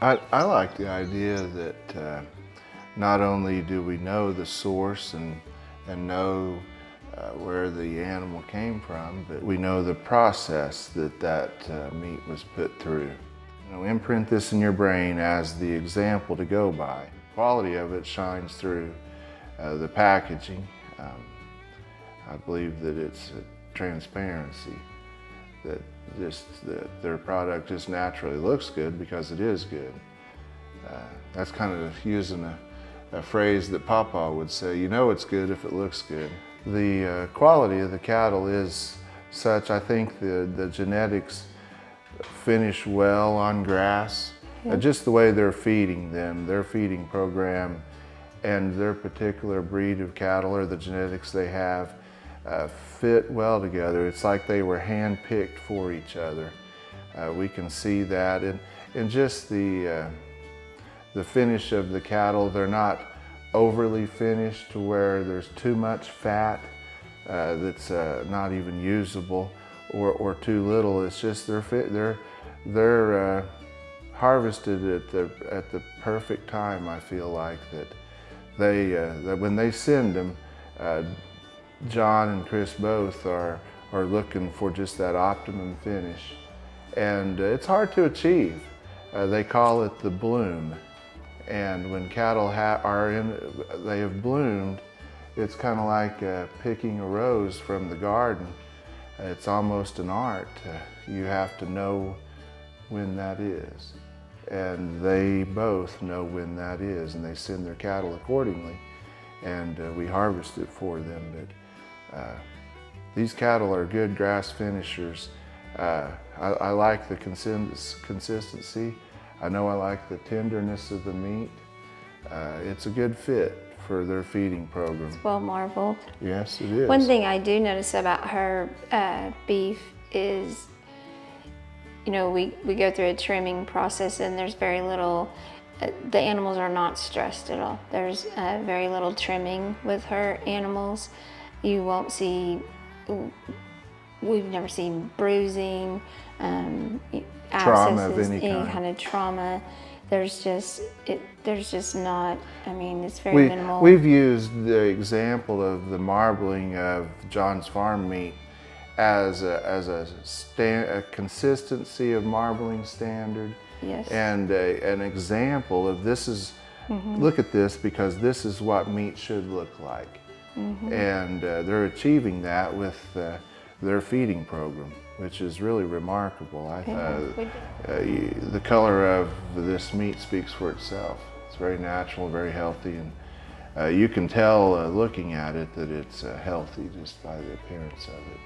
I like the idea that not only do we know the source and know where the animal came from, but we know the process that meat was put through. Imprint this in your brain as the example to go by. The quality of it shines through the packaging. I believe that it's transparency, that their product just naturally looks good because it is good. That's kind of using a phrase that Papa would say, you know it's good if it looks good. The quality of the cattle is such, I think the genetics finish well on grass. Just the way they're feeding them, their feeding program, and their particular breed of cattle or the genetics they have fit well together. It's like they were hand-picked for each other. We can see that in just the finish of the cattle. They're not overly finished to where there's too much fat that's not even usable, or too little. It's just they're harvested at the perfect time. I feel like that when they send them, John and Chris both are looking for just that optimum finish, and it's hard to achieve. They call it the bloom, and when cattle they have bloomed, it's kind of like picking a rose from the garden. It's almost an art. You have to know when that is, and they both know when that is, and they send their cattle accordingly, and we harvest it for them. But these cattle are good grass finishers. I like the consistency. I know I like the tenderness of the meat. It's a good fit for their feeding program. It's well marbled. Yes, it is. One thing I do notice about her beef is, we go through a trimming process, and there's very little, the animals are not stressed at all. There's very little trimming with her animals. You won't see, we've never seen bruising, Trauma of abscesses, any kind. kind of trauma. There's just not, it's very minimal. We've used the example of the marbling of John's Farm meat as a consistency of marbling standard. Yes. And an example of this is, look at this, because this is what meat should look like. And they're achieving that with their feeding program, which is really remarkable. The color of this meat speaks for itself. It's very natural, very healthy, and you can tell looking at it that it's healthy just by the appearance of it.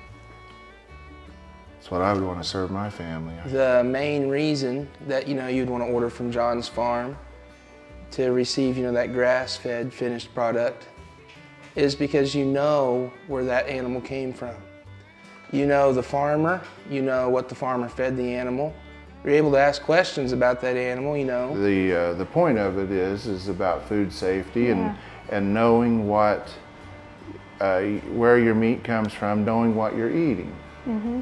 It's what I would want to serve my family. The main reason that you'd want to order from John's Farm to receive that grass-fed finished product is because you know where that animal came from. You know the farmer, you know what the farmer fed the animal. You're able to ask questions about that animal, The point of it is about food safety and knowing what, where your meat comes from, knowing what you're eating.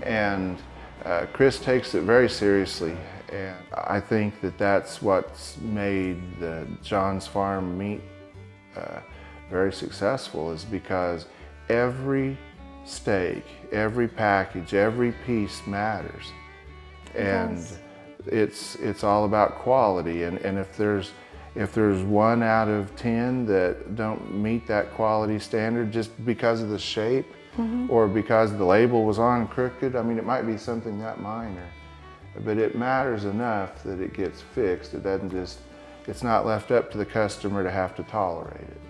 And Chris takes it very seriously, and I think that that's what's made the John's Farm meat very successful, is because every steak, every package, every piece matters. And it's all about quality, and if there's 1 out of 10 that don't meet that quality standard just because of the shape or because the label was on crooked, it might be something that minor, but it matters enough that it gets fixed. It's not left up to the customer to have to tolerate it.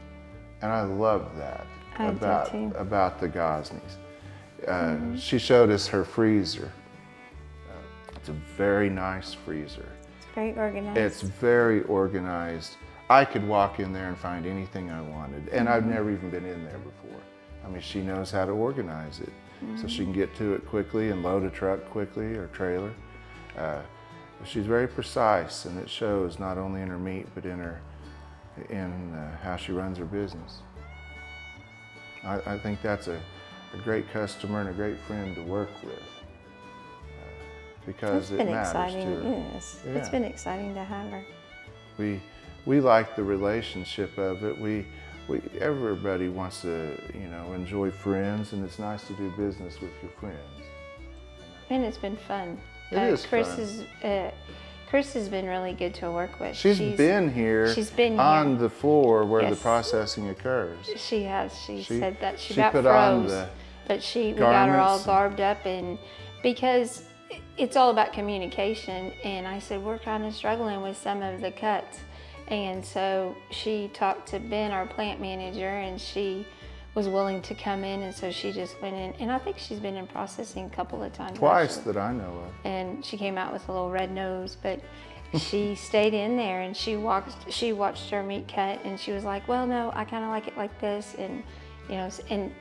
And I love that about the Gosneys. She showed us her freezer. It's a very nice freezer. It's very organized. It's very organized. I could walk in there and find anything I wanted, and I've never even been in there before. She knows how to organize it, so she can get to it quickly and load a truck quickly or trailer. She's very precise, and it shows not only in her meat, but in how she runs her business. I think that's a great customer and a great friend to work with. because It's it been matters exciting. to her. Yes, it's Yeah. been exciting to have her. We like the relationship of it. Everybody wants to, enjoy friends, and it's nice to do business with your friends. And it's been fun. It is Chris fun. Chris has been really good to work with. She's been here on the floor where the Yes. processing occurs. She has. She said that she she about put on froze, the but we got her all garments garbed up, and because it's all about communication. And I said we're kind of struggling with some of the cuts, and so she talked to Ben, our plant manager, and she was willing to come in, and so she just went in, and I think she's been in processing a couple of times. Twice actually. that I know of. And she came out with a little red nose, but she stayed in there and she watched her meat cut, and she was like, well, no, I kind of like it like this, and and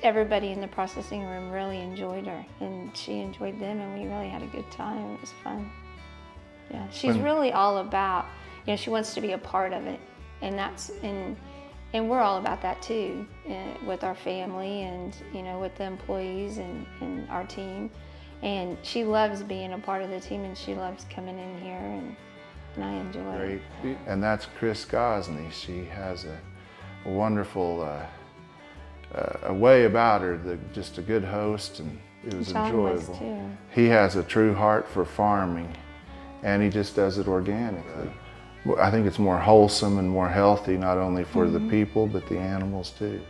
everybody in the processing room really enjoyed her, and she enjoyed them, and we really had a good time. It was fun. Yeah, she's really all about, she wants to be a part of it, and and we're all about that too, with our family and with the employees and our team. And she loves being a part of the team, and she loves coming in here, and I enjoy it. Great. And that's Chris Gosney. She has a wonderful a way about her, just a good host, and it was John was enjoyable. too. He has a true heart for farming, and he just does it organically. I think it's more wholesome and more healthy, not only for the people, but the animals too.